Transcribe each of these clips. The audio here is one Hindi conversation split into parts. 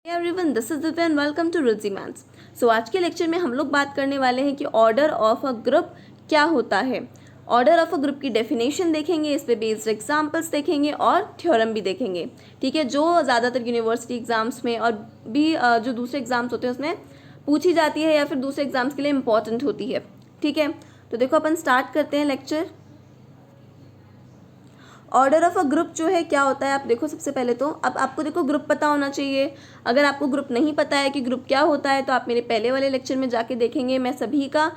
Everyone, this is Divya and welcome to Ruchi maths. So आज के लेक्चर में हम लोग बात करने वाले हैं कि ऑर्डर ऑफ अ ग्रुप क्या होता है। ऑर्डर ऑफ अ ग्रुप की डेफिनेशन देखेंगे, इस पे बेस्ड एग्जांपल्स देखेंगे और थ्योरम भी देखेंगे। ठीक है, जो ज़्यादातर यूनिवर्सिटी एग्जाम्स में और भी जो दूसरे एग्जाम्स होते हैं उसमें पूछी जाती है या फिर दूसरे एग्जाम्स के लिए इंपॉर्टेंट होती है। ठीक है, तो देखो अपन स्टार्ट करते हैं lecture. Order of a group जो है क्या होता है, आप देखो सबसे पहले तो अब आपको देखो ग्रुप पता होना चाहिए। अगर आपको ग्रुप नहीं पता है कि ग्रुप क्या होता है तो आप मेरे पहले वाले लेक्चर में जाके देखेंगे। मैं सभी का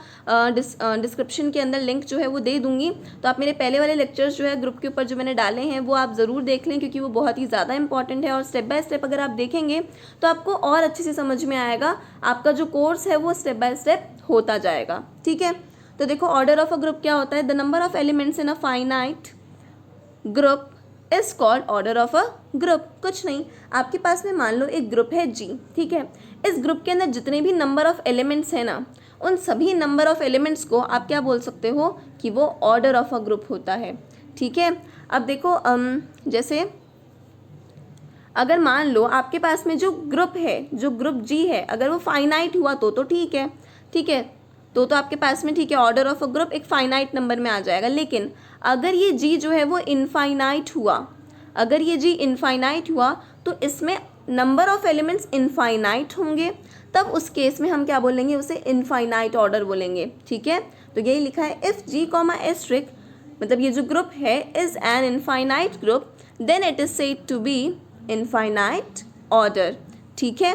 डिस्क्रिप्शन के अंदर लिंक जो है वो दे दूंगी, तो आप मेरे पहले वाले लेक्चर्स जो है ग्रुप के ऊपर जो मैंने डाले हैं वो आप ज़रूर देख लें, क्योंकि वो बहुत ही ज़्यादा इंपॉर्टेंट है और स्टेप बाय स्टेप अगर आप देखेंगे तो आपको और अच्छे से समझ में आएगा। आपका जो कोर्स है वो स्टेप बाय स्टेप होता जाएगा। ठीक है, तो देखो ऑर्डर ऑफ अ ग्रुप क्या होता है। The number of elements in a finite group is called order of a group. कुछ नहीं, आपके पास में मान लो एक ग्रुप है जी। ठीक है, इस ग्रुप के अंदर जितने भी नंबर ऑफ एलिमेंट्स हैं ना, उन सभी नंबर ऑफ एलिमेंट्स को आप क्या बोल सकते हो कि वो ऑर्डर ऑफ अ ग्रुप होता है। ठीक है, अब देखो जैसे अगर मान लो आपके पास में जो ग्रुप है, जो ग्रुप जी है, अगर वो फाइनाइट हुआ तो ठीक है। ठीक है, तो आपके पास में ठीक है ऑर्डर ऑफ अ ग्रुप एक फाइनाइट नंबर में आ जाएगा। लेकिन अगर ये जी जो है वो इनफाइनाइट हुआ, अगर ये जी इनफाइनाइट हुआ तो इसमें नंबर ऑफ एलिमेंट्स इनफाइनाइट होंगे, तब उस केस में हम क्या बोलेंगे, उसे इनफाइनाइट ऑर्डर बोलेंगे। ठीक है, तो यही लिखा है इफ जी कॉमा एस्ट्रिक, मतलब ये जो ग्रुप है is an infinite group then it is said to be infinite order. ठीक है,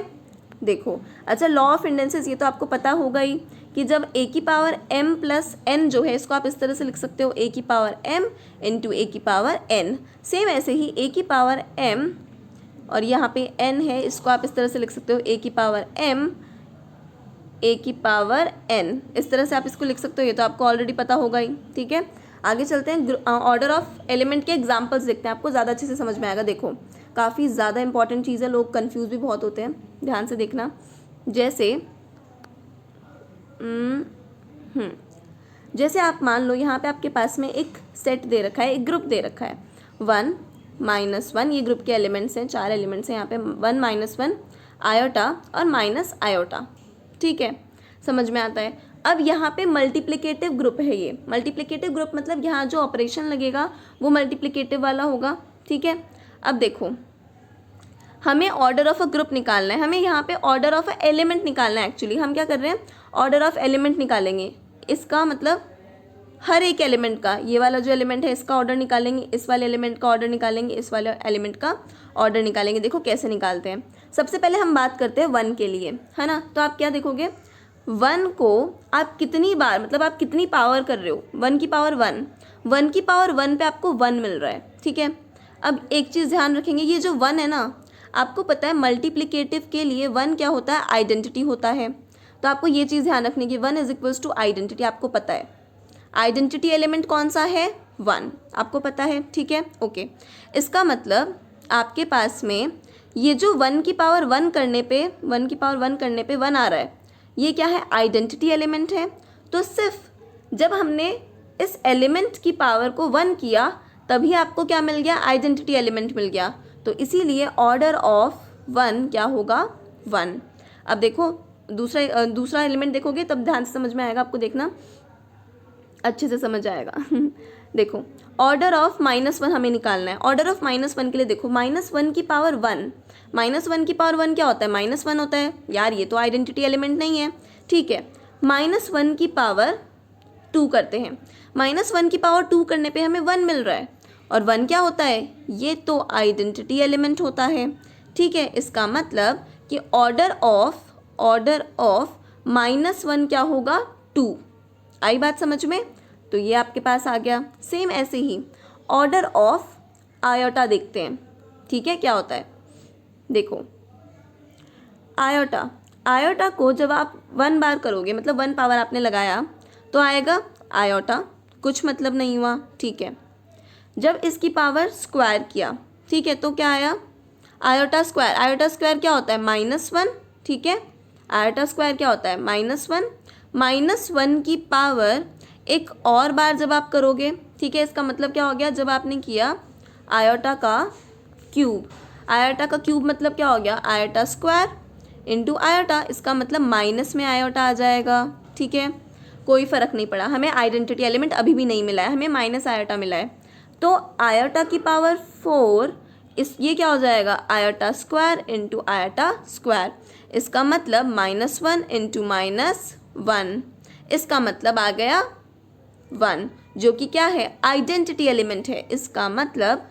देखो अच्छा लॉ ऑफ इंडेंसेस ये तो आपको पता होगा ही कि जब ए की पावर m प्लस n जो है, इसको आप इस तरह से लिख सकते हो a की पावर m इंटू ए की पावर n। सेम ऐसे ही a की पावर m और यहाँ पे n है, इसको आप इस तरह से लिख सकते हो a की पावर m a की पावर n। इस तरह से आप इसको लिख सकते हो, ये तो आपको ऑलरेडी पता होगा ही। ठीक है, आगे चलते हैं, ऑर्डर ऑफ एलिमेंट के एग्जाम्पल्स देखते हैं, आपको ज़्यादा अच्छे से समझ में आएगा। देखो काफ़ी ज़्यादा इंपॉर्टेंट चीज़ है, लोग कन्फ्यूज़ भी बहुत होते हैं, ध्यान से देखना। जैसे आप मान लो यहाँ पे आपके पास में एक सेट दे रखा है, एक ग्रुप दे रखा है 1 -1, ये ग्रुप के एलिमेंट्स हैं, 4 एलिमेंट्स हैं यहाँ पे 1 -1 आयोटा और माइनस आयोटा। ठीक है, समझ में आता है। अब यहाँ पे मल्टीप्लिकेटिव ग्रुप है, ये मल्टीप्लिकेटिव ग्रुप मतलब यहाँ जो ऑपरेशन लगेगा वो मल्टीप्लिकेटिव वाला होगा। ठीक है, अब देखो हमें ऑर्डर ऑफ अ ग्रुप निकालना है, हमें यहाँ पे ऑर्डर ऑफ अ एलिमेंट निकालना है। एक्चुअली हम क्या कर रहे हैं, ऑर्डर ऑफ एलिमेंट निकालेंगे। इसका मतलब हर एक एलिमेंट का, ये वाला जो एलिमेंट है इसका ऑर्डर निकालेंगे, इस वाले एलिमेंट का ऑर्डर निकालेंगे, इस वाले एलिमेंट का ऑर्डर निकालेंगे। देखो कैसे निकालते हैं। सबसे पहले हम बात करते हैं 1 के लिए, है ना। तो आप क्या देखोगे, 1 को आप कितनी बार, मतलब आप कितनी पावर कर रहे हो, 1 की पावर 1, 1 की पावर 1 पे आपको 1 मिल रहा है। ठीक है, अब एक चीज़ ध्यान रखेंगे, ये जो 1 है ना, आपको पता है मल्टीप्लिकेटिव के लिए 1 क्या होता है, आइडेंटिटी होता है। तो आपको ये चीज़ ध्यान रखने की 1 इज इक्वल्स टू आइडेंटिटी, आपको पता है आइडेंटिटी एलिमेंट कौन सा है, 1, आपको पता है। ठीक है, ओके, इसका मतलब आपके पास में ये जो 1 की पावर 1 करने पे 1 की पावर 1 करने पे 1 आ रहा है, ये क्या है, आइडेंटिटी एलिमेंट है। तो सिर्फ जब हमने इस एलिमेंट की पावर को 1 किया तभी आपको क्या मिल गया, आइडेंटिटी एलिमेंट मिल गया। तो इसीलिए ऑर्डर ऑफ 1 क्या होगा, 1। अब देखो दूसरा एलिमेंट देखोगे तब ध्यान से समझ में आएगा, आपको देखना अच्छे से समझ आएगा। देखो ऑर्डर ऑफ -1 हमें निकालना है। ऑर्डर ऑफ -1 के लिए देखो -1 की पावर 1, -1 की पावर 1 क्या होता है, -1 होता है यार, ये तो आइडेंटिटी एलिमेंट नहीं है। ठीक है, -1 की पावर 2 करते हैं, -1 की पावर 2 करने पे हमें 1 मिल रहा है, और 1 क्या होता है, ये तो आइडेंटिटी एलिमेंट होता है। ठीक है, इसका मतलब कि ऑर्डर ऑफ -1 क्या होगा, 2। आई बात समझ में, तो ये आपके पास आ गया। सेम ऐसे ही ऑर्डर ऑफ आयोटा देखते हैं। ठीक है, क्या होता है, देखो आयोटा को जब आप 1 बार करोगे, मतलब 1 पावर आपने लगाया तो आएगा आयोटा, कुछ मतलब नहीं हुआ। ठीक है, जब इसकी पावर स्क्वायर किया, ठीक है, तो क्या आया, आयोटा स्क्वायर। आयोटा स्क्वायर क्या होता है, -1। ठीक है, आयोटा स्क्वायर क्या होता है, -1। -1 की पावर एक और बार जब आप करोगे, ठीक है, इसका मतलब क्या हो गया, जब आपने किया आयोटा का क्यूब। आयोटा का क्यूब मतलब क्या हो गया, आयोटा स्क्वायर इंटू आयोटा, इसका मतलब माइनस में आयोटा आ जाएगा। ठीक है, कोई फ़र्क नहीं पड़ा, हमें आइडेंटिटी एलिमेंट अभी भी नहीं मिला है, हमें माइनस आयोटा मिला है। तो आयोटा की पावर 4 ये क्या हो जाएगा, iota square into iota square, इसका मतलब -1 इंटू -1, इसका मतलब आ गया 1, जो कि क्या है, आइडेंटिटी एलिमेंट है। इसका मतलब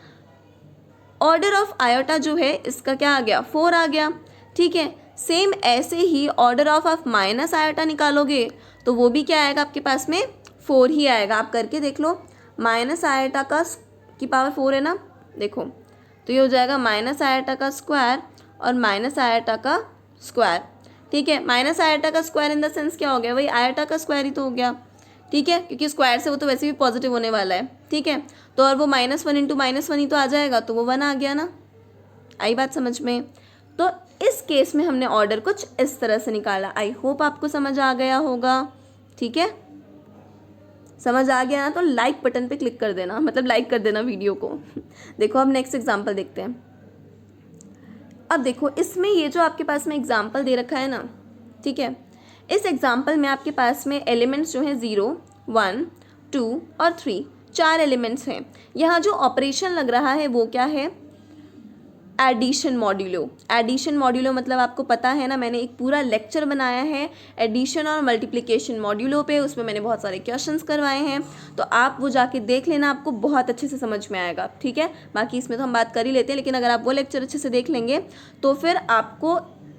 ऑर्डर ऑफ आयोटा जो है इसका क्या आ गया, 4 आ गया। ठीक है, सेम ऐसे ही ऑर्डर ऑफ माइनस आयोटा निकालोगे तो वो भी क्या आएगा आपके पास में, 4 ही आएगा। आप करके देख लो, माइनस आयोटा की पावर 4 है ना, देखो तो ये हो जाएगा माइनस आयोटा का स्क्वायर और माइनस आयोटा का स्क्वायर। ठीक है, माइनस आयोटा का स्क्वायर इन द सेंस क्या हो गया, वही आयोटा का स्क्वायर ही तो हो गया। ठीक है, क्योंकि स्क्वायर से वो तो वैसे भी पॉजिटिव होने वाला है। ठीक है, तो और वो -1 इंटू -1 ही तो आ जाएगा, तो वो 1 आ गया ना। आई बात समझ में। तो इस केस में हमने ऑर्डर कुछ इस तरह से निकाला। आई होप आपको समझ आ गया होगा। ठीक है, समझ आ गया ना तो लाइक बटन पे क्लिक कर देना, मतलब लाइक कर देना वीडियो को। देखो अब नेक्स्ट एग्जांपल देखते हैं। अब देखो इसमें ये जो आपके पास में एग्जांपल दे रखा है ना, ठीक है, इस एग्जांपल में आपके पास में एलिमेंट्स जो हैं 0, 1, 2 और 3, 4 एलिमेंट्स हैं। यहाँ जो ऑपरेशन लग रहा है वो क्या है, एडिशन मॉड्यूलो। एडिशन मॉड्यूलो मतलब आपको पता है ना, मैंने एक पूरा लेक्चर बनाया है एडिशन और मल्टीप्लिकेशन मॉड्यूलो पे, उसमें मैंने बहुत सारे क्वेश्चंस करवाए हैं, तो आप वो जाके देख लेना, आपको बहुत अच्छे से समझ में आएगा। ठीक है, बाकी इसमें तो हम बात कर ही लेते हैं, लेकिन अगर आप वो लेक्चर अच्छे से देख लेंगे तो फिर आपको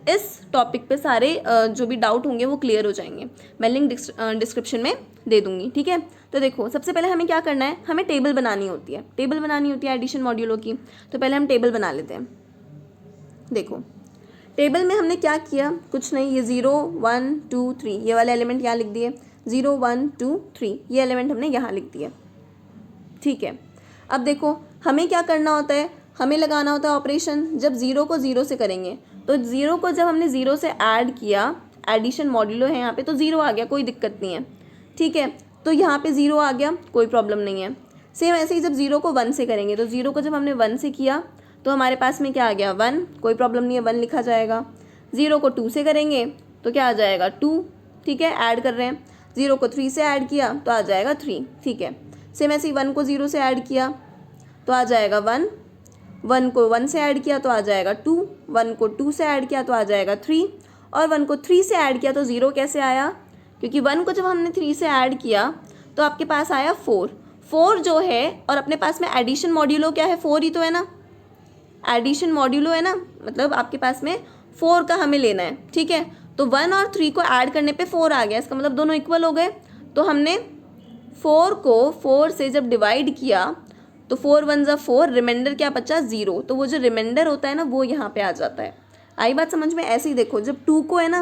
इस टॉपिक पे सारे जो भी डाउट होंगे वो क्लियर हो जाएंगे। मैं लिंक डिस्क्रिप्शन में दे दूँगी। ठीक है, तो देखो सबसे पहले हमें क्या करना है, हमें टेबल बनानी होती है, टेबल बनानी होती है एडिशन मॉड्यूलो की। तो पहले हम टेबल बना लेते हैं। देखो टेबल में हमने क्या किया, कुछ नहीं, ये 0, 1, 2, 3 ये वाले एलिमेंट यहाँ लिख दिए, 0, 1, 2, 3 ये एलिमेंट हमने यहाँ लिख दिए। ठीक है, अब देखो हमें क्या करना होता है, हमें लगाना होता है ऑपरेशन। जब 0 को 0 से करेंगे तो 0 को जब हमने 0 से ऐड किया, एडिशन मॉड्यूलो है यहाँ पे, तो 0 आ गया, कोई दिक्कत नहीं है। ठीक है, तो यहाँ पे 0 आ गया, कोई प्रॉब्लम नहीं है। सेम ऐसे ही जब 0 को 1 से करेंगे, तो 0 को जब हमने 1 से किया तो हमारे पास में क्या आ गया, 1, कोई प्रॉब्लम नहीं है, 1 लिखा जाएगा। 0 को 2 से करेंगे तो क्या आ जाएगा, 2। ठीक है, ऐड कर रहे हैं। 0 को 3 से ऐड किया तो आ जाएगा 3। ठीक है, सेम ऐसे ही 1 को 0 से ऐड किया तो आ जाएगा 1, 1 को 1 से ऐड किया तो आ जाएगा 2, 1 को 2 से ऐड किया तो आ जाएगा 3, और 1 को 3 से ऐड किया तो 0 कैसे आया, क्योंकि 1 को जब हमने 3 से ऐड किया तो आपके पास आया 4। 4 जो है, और अपने पास में एडिशन मॉड्यूलो क्या है, 4 ही तो है ना, एडिशन मॉड्यूलो है ना, मतलब आपके पास में 4 का हमें लेना है। ठीक है, तो 1 और 3 को ऐड करने पे 4 आ गया, इसका मतलब दोनों इक्वल हो गए। तो हमने 4 को 4 से जब डिवाइड किया तो 4 1 ज़ा 4, रिमाइंडर क्या बचा, 0। तो वो जो रिमाइंडर होता है ना वो यहाँ पे आ जाता है। आई बात समझ में। ऐसे ही देखो जब 2 को है ना,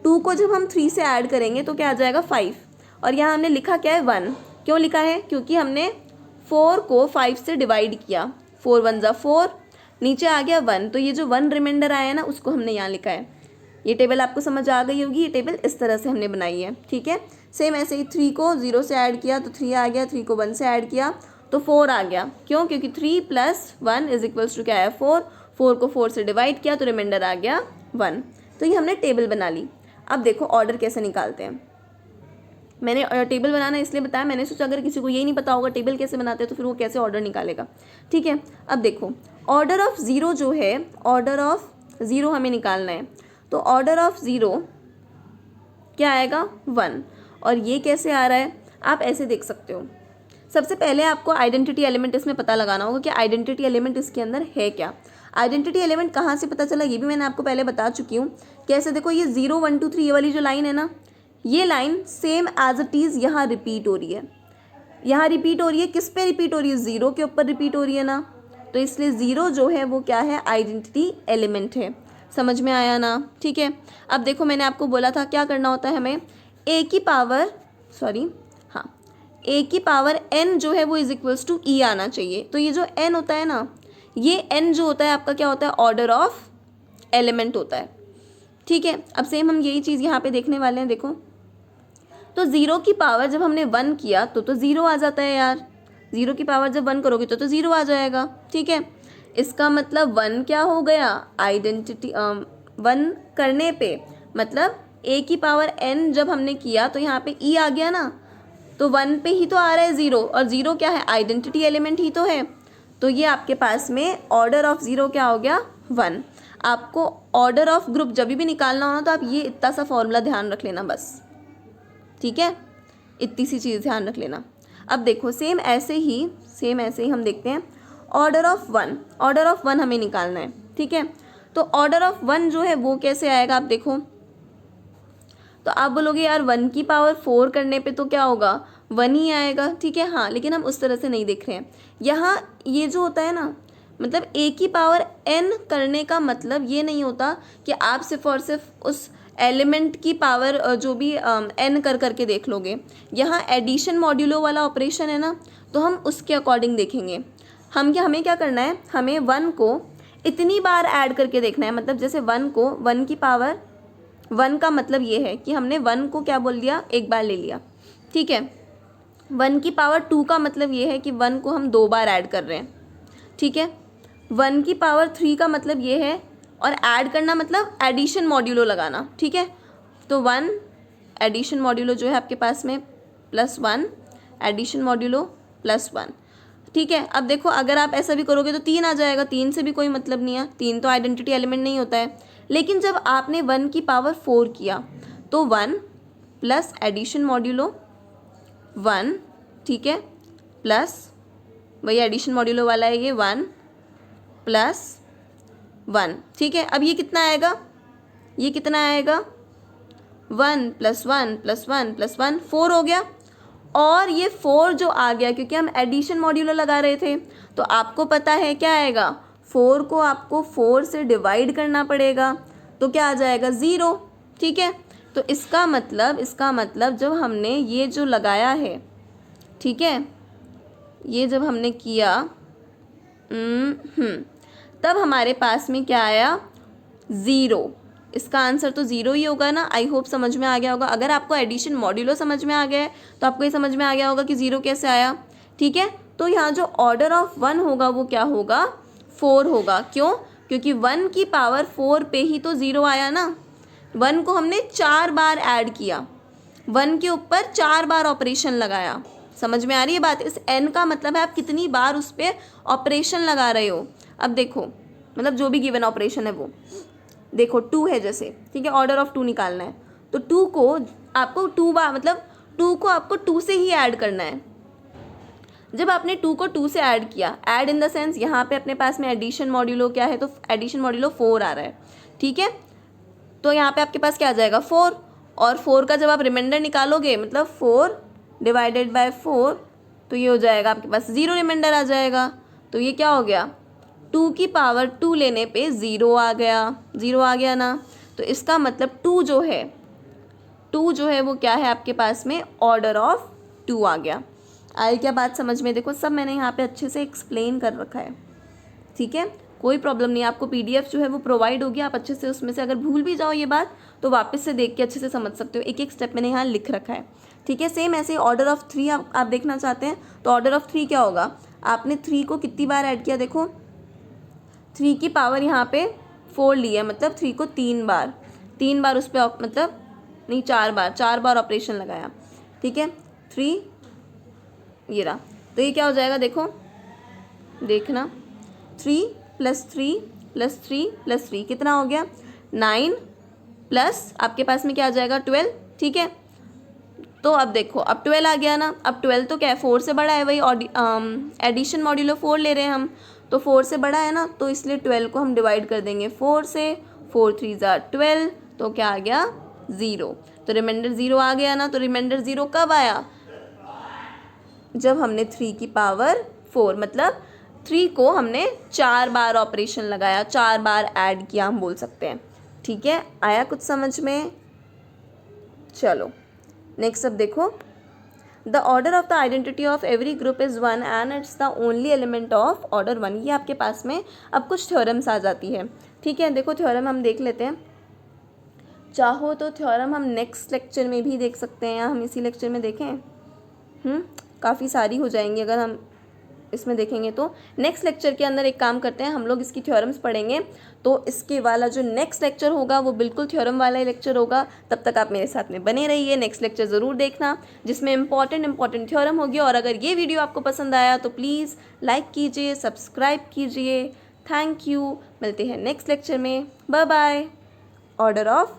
2 को जब हम 3 से ऐड करेंगे तो क्या आ जाएगा, 5, और यहाँ हमने लिखा क्या है, 1। क्यों लिखा है, क्योंकि हमने 4 को 5 से डिवाइड किया, 4 1 ज़ा 4, नीचे आ गया 1, तो ये जो 1 रिमाइंडर आया है ना उसको हमने यहाँ लिखा है। ये टेबल आपको समझ आ गई होगी, ये टेबल इस तरह से हमने बनाई है। ठीक है, सेम ऐसे ही 3 को 0 से ऐड किया तो 3 आ गया, 3 को 1 से ऐड किया तो 4 आ गया। क्यों, क्योंकि 3 + 1 = क्या है, 4। 4 को 4 से डिवाइड किया तो रिमाइंडर आ गया 1। तो ये हमने टेबल बना ली। अब देखो ऑर्डर कैसे निकालते हैं। मैंने टेबल बनाना इसलिए बताया, मैंने सोचा अगर किसी को यही नहीं पता होगा टेबल कैसे बनाते हैं तो फिर वो कैसे ऑर्डर निकालेगा। ठीक है, अब देखो ऑर्डर ऑफ 0 जो है, ऑर्डर ऑफ 0 हमें निकालना है, तो ऑर्डर ऑफ 0 क्या आएगा, 1। और ये कैसे आ रहा है, आप ऐसे देख सकते हो। सबसे पहले आपको आइडेंटिटी एलिमेंट इसमें पता लगाना होगा कि आइडेंटिटी एलिमेंट इसके अंदर है क्या। आइडेंटिटी एलिमेंट कहाँ से पता चला ये भी मैंने आपको पहले बता चुकी हूँ। कैसे, देखो ये 0 1 2 3 ये वाली जो लाइन है ना, ये line same as it is यहाँ रिपीट हो रही है। यहाँ रिपीट हो रही है, किस पे रिपीट हो रही है, 0 के ऊपर रिपीट हो रही है ना, तो इसलिए 0 जो है वो क्या है, आइडेंटिटी एलिमेंट है। समझ में आया ना। ठीक है, अब देखो मैंने आपको बोला था क्या करना होता है हमें, a की पावर n जो है वो = e आना चाहिए। तो ये जो n होता है ना, ये n जो होता है आपका क्या होता है, ऑर्डर ऑफ एलिमेंट होता है। ठीक है, अब सेम हम यही चीज़ यहाँ पे देखने वाले हैं। देखो तो 0 की पावर जब हमने 1 किया तो 0 आ जाता है यार। 0 की पावर जब 1 करोगे तो 0 आ जाएगा। ठीक है, इसका मतलब 1 क्या हो गया, आइडेंटिटी 1 करने पे मतलब a की पावर n जब हमने किया तो यहाँ पे e आ गया ना, तो 1 पे ही तो आ रहा है 0, और 0 क्या है, आइडेंटिटी एलिमेंट ही तो है। तो ये आपके पास में ऑर्डर ऑफ 0 क्या हो गया, 1। आपको ऑर्डर ऑफ ग्रुप जब भी निकालना हो ना, तो आप ये इतना सा फॉर्मूला ध्यान रख लेना बस, ठीक है, इतनी सी चीज़ ध्यान रख लेना। अब देखो सेम ऐसे ही हम देखते हैं ऑर्डर ऑफ 1। ऑर्डर ऑफ 1 हमें निकालना है, ठीक है। तो ऑर्डर ऑफ 1 जो है वो कैसे आएगा, आप देखो, तो आप बोलोगे यार 1 की पावर 4 करने पे तो क्या होगा, 1 ही आएगा, ठीक है। हाँ, लेकिन हम उस तरह से नहीं देख रहे हैं। यहाँ ये जो होता है ना, मतलब a की पावर n करने का मतलब ये नहीं होता कि आप सिर्फ और सिर्फ उस एलिमेंट की पावर जो भी n कर करके देख लोगे। यहाँ एडिशन मॉड्यूलो वाला ऑपरेशन है ना, तो हम उसके अकॉर्डिंग देखेंगे। हमें क्या करना है, हमें 1 को इतनी बार ऐड करके देखना है। मतलब जैसे 1 को 1 की पावर 1 का मतलब ये है कि हमने 1 को क्या बोल दिया, एक बार ले लिया, ठीक है। 1 की पावर 2 का मतलब ये है कि 1 को हम 2 बार ऐड कर रहे हैं, ठीक है। 1 की पावर 3 का मतलब ये है, और ऐड करना मतलब एडिशन मॉड्यूलो लगाना, ठीक है। तो 1 एडिशन मॉड्यूलो जो है आपके पास में +1 एडिशन मॉड्यूलो +1, ठीक है। अब देखो अगर आप ऐसा भी करोगे तो 3 आ जाएगा, 3 से भी कोई मतलब नहीं है, 3 तो आइडेंटिटी एलिमेंट नहीं होता है। लेकिन जब आपने 1 की पावर 4 किया तो 1 प्लस एडिशन मॉड्यूलो 1, ठीक है, प्लस वही एडिशन मॉड्यूलो वाला है ये 1 प्लस 1, ठीक है। अब ये कितना आएगा, ये कितना आएगा, 1 + 1 + 1 + 1 4 हो गया। और ये 4 जो आ गया क्योंकि हम एडिशन मॉड्यूलो लगा रहे थे, तो आपको पता है क्या आएगा, 4 को आपको 4 से डिवाइड करना पड़ेगा, तो क्या आ जाएगा 0, ठीक है। तो इसका मतलब जब हमने ये जो लगाया है, ठीक है, ये जब हमने किया तब हमारे पास में क्या आया, 0। इसका आंसर तो 0 ही होगा ना। आई होप समझ में आ गया होगा। अगर आपको एडिशन मॉड्यूलो समझ में आ गया है तो आपको ये समझ में आ गया होगा कि 0 कैसे आया, ठीक है। तो यहाँ जो ऑर्डर ऑफ 1 होगा वो क्या होगा, 4 होगा। क्यों, क्योंकि 1 की पावर 4 पे ही तो 0 आया ना। 1 को हमने 4 बार ऐड किया, 1 के ऊपर 4 बार ऑपरेशन लगाया। समझ में आ रही है बात। इस n का मतलब है आप कितनी बार उस पर ऑपरेशन लगा रहे हो। अब देखो, मतलब जो भी गिवन ऑपरेशन है वो देखो, 2 है जैसे, ठीक है, ऑर्डर ऑफ 2 निकालना है, तो 2 को आपको 2 बार, मतलब 2 को आपको 2 से ही ऐड करना है। जब आपने 2 को 2 से ऐड किया, ऐड इन द सेंस यहाँ पे अपने पास में एडिशन मॉड्यूलो क्या है, तो एडिशन मॉड्यूलो 4 आ रहा है, ठीक है। तो यहाँ पे आपके पास क्या आ जाएगा, 4, और 4 का जब आप रिमाइंडर निकालोगे, मतलब 4 डिवाइडेड बाय 4, तो ये हो जाएगा आपके पास 0 रिमाइंडर आ जाएगा। तो ये क्या हो गया, 2 की पावर 2 लेने पे 0 आ गया, 0 आ गया ना। तो इसका मतलब 2 जो है वो क्या है आपके पास में, ऑर्डर ऑफ 2 आ गया। आई क्या बात समझ में। देखो सब मैंने यहाँ पे अच्छे से एक्सप्लेन कर रखा है, ठीक है, कोई प्रॉब्लम नहीं। आपको PDF जो है वो प्रोवाइड होगी, आप अच्छे से उसमें से अगर भूल भी जाओ ये बात तो वापस से देख के अच्छे से समझ सकते हो। एक एक स्टेप मैंने यहाँ लिख रखा है, ठीक है। सेम ऐसे ऑर्डर ऑफ 3 आप देखना चाहते हैं तो ऑर्डर ऑफ 3 क्या होगा, आपने 3 को कितनी बार ऐड किया, देखो 3 की पावर यहाँ पे 4 ली है, मतलब 3 को 3 बार उस पर, मतलब नहीं 4 बार ऑपरेशन लगाया, ठीक है। 3 ये रहा, तो ये क्या हो जाएगा, देखो देखना, 3 + 3 + 3 + 3 कितना हो गया, 9 प्लस आपके पास में क्या आ जाएगा, 12, ठीक है। तो अब देखो, अब 12 आ गया ना। अब 12 तो क्या है, 4 से बड़ा है, वही एडिशन मॉड्यूलो 4 ले रहे हैं हम, तो 4 से बड़ा है ना, तो इसलिए 12 को हम डिवाइड कर देंगे 4 से, 4 3 12, तो क्या आ गया, 0। तो रिमाइंडर 0 आ गया ना। तो रिमाइंडर 0 कब आया, जब हमने 3 की पावर 4, मतलब 3 को हमने 4 बार ऑपरेशन लगाया, 4 बार ऐड किया, हम बोल सकते हैं, ठीक है। आया कुछ समझ में। चलो नेक्स्ट अब देखो, the order of the identity of every group is 1 and it's the only element of order 1। ये आपके पास में अब कुछ थ्योरम्स आ जाती है, ठीक है। देखो थ्योरम हम देख लेते हैं, चाहो तो थ्योरम हम नेक्स्ट लेक्चर में भी देख सकते हैं या हम इसी लेक्चर में देखें, काफ़ी सारी हो जाएंगी अगर हम इसमें देखेंगे तो नेक्स्ट लेक्चर के अंदर एक काम करते हैं, हम लोग इसकी थ्योरम्स पढ़ेंगे। तो इसके वाला जो नेक्स्ट लेक्चर होगा वो बिल्कुल थ्योरम वाला ही लेक्चर होगा। तब तक आप मेरे साथ में बने रहिए, नेक्स्ट लेक्चर ज़रूर देखना जिसमें इंपॉर्टेंट थ्योरम होगी। और अगर ये वीडियो आपको पसंद आया तो प्लीज़ लाइक कीजिए, सब्सक्राइब कीजिए। Thank you. मिलते हैं नेक्स्ट लेक्चर में। Bye bye. Order of